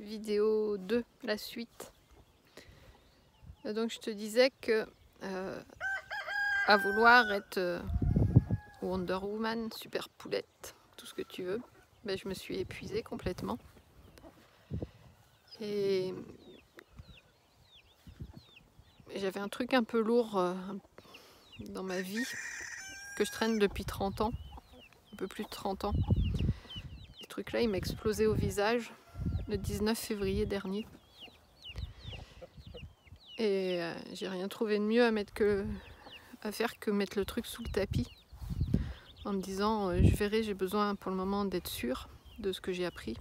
vidéo 2, la suite. Donc je te disais que à vouloir être Wonder Woman, super poulette, tout ce que tu veux, ben, je me suis épuisée complètement. Et j'avais un truc un peu lourd dans ma vie que je traîne depuis 30 ans, un peu plus de 30 ans. Ce truc-là, il m'a explosé au visage le 19 février dernier. Et j'ai rien trouvé de mieux à faire que mettre le truc sous le tapis en me disant je verrai, j'ai besoin pour le moment d'être sûre de ce que j'ai appris.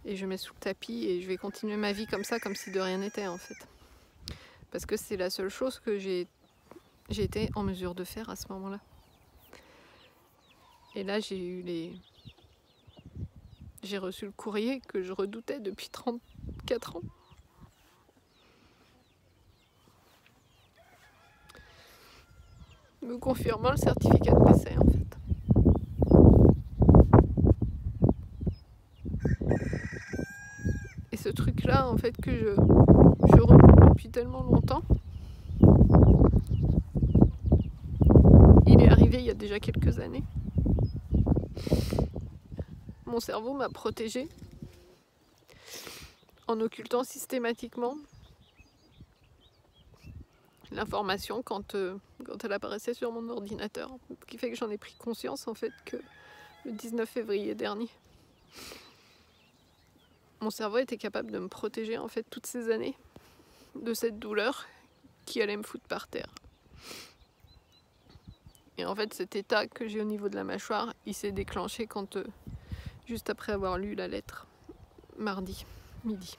Et je mets sous le tapis et je vais continuer ma vie comme ça, comme si de rien n'était en fait. Parce que c'est la seule chose que j'ai été en mesure de faire à ce moment-là. Et là, j'ai reçu le courrier que je redoutais depuis 34 ans. Me confirmant le certificat de décès en fait. Et ce truc-là, en fait, que je redoute depuis tellement longtemps, il est arrivé il y a déjà quelques années. Mon cerveau m'a protégée en occultant systématiquement l'information quand elle apparaissait sur mon ordinateur. Ce qui fait que j'en ai pris conscience en fait que le 19 février dernier. Mon cerveau était capable de me protéger en fait toutes ces années de cette douleur qui allait me foutre par terre. Et en fait cet état que j'ai au niveau de la mâchoire, il s'est déclenché quand juste après avoir lu la lettre, mardi midi.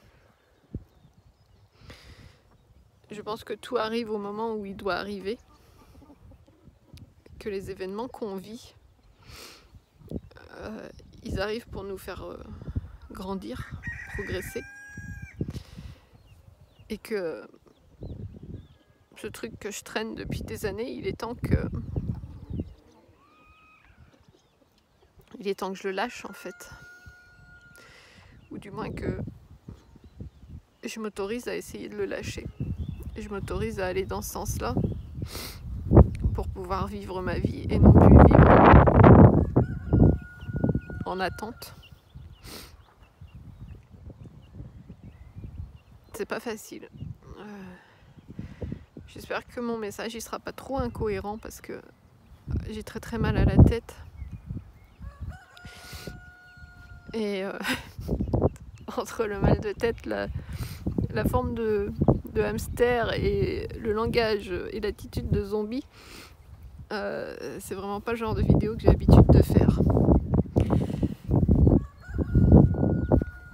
Je pense que tout arrive au moment où il doit arriver, que les événements qu'on vit, ils arrivent pour nous faire grandir, progresser, et que ce truc que je traîne depuis des années, il est temps que je le lâche en fait, ou du moins que je m'autorise à essayer de le lâcher. Et je m'autorise à aller dans ce sens-là pour pouvoir vivre ma vie et non plus vivre en attente. C'est pas facile. J'espère que mon message il sera pas trop incohérent parce que j'ai très très mal à la tête. Et entre le mal de tête, la forme de hamster et le langage et l'attitude de zombie, c'est vraiment pas le genre de vidéo que j'ai l'habitude de faire.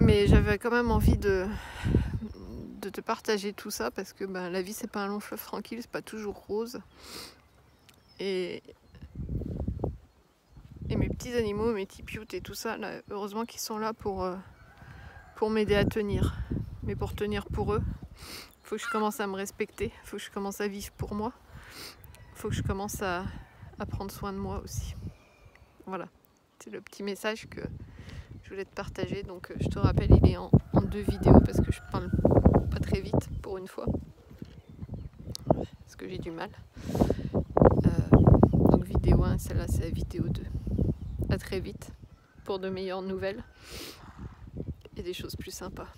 Mais j'avais quand même envie de te partager tout ça parce que la vie c'est pas un long fleuve tranquille, c'est pas toujours rose. Et mes petits animaux, mes petits pioutes et tout ça, là, heureusement qu'ils sont là pour m'aider à tenir. Mais pour tenir pour eux, il faut que je commence à me respecter, il faut que je commence à vivre pour moi, il faut que je commence à prendre soin de moi aussi. Voilà, c'est le petit message que je voulais te partager. Donc je te rappelle, il est en 2 vidéos parce que je parle pas très vite pour une fois, parce que j'ai du mal. Donc vidéo 1, celle-là c'est la vidéo 2. À très vite pour de meilleures nouvelles et des choses plus sympas.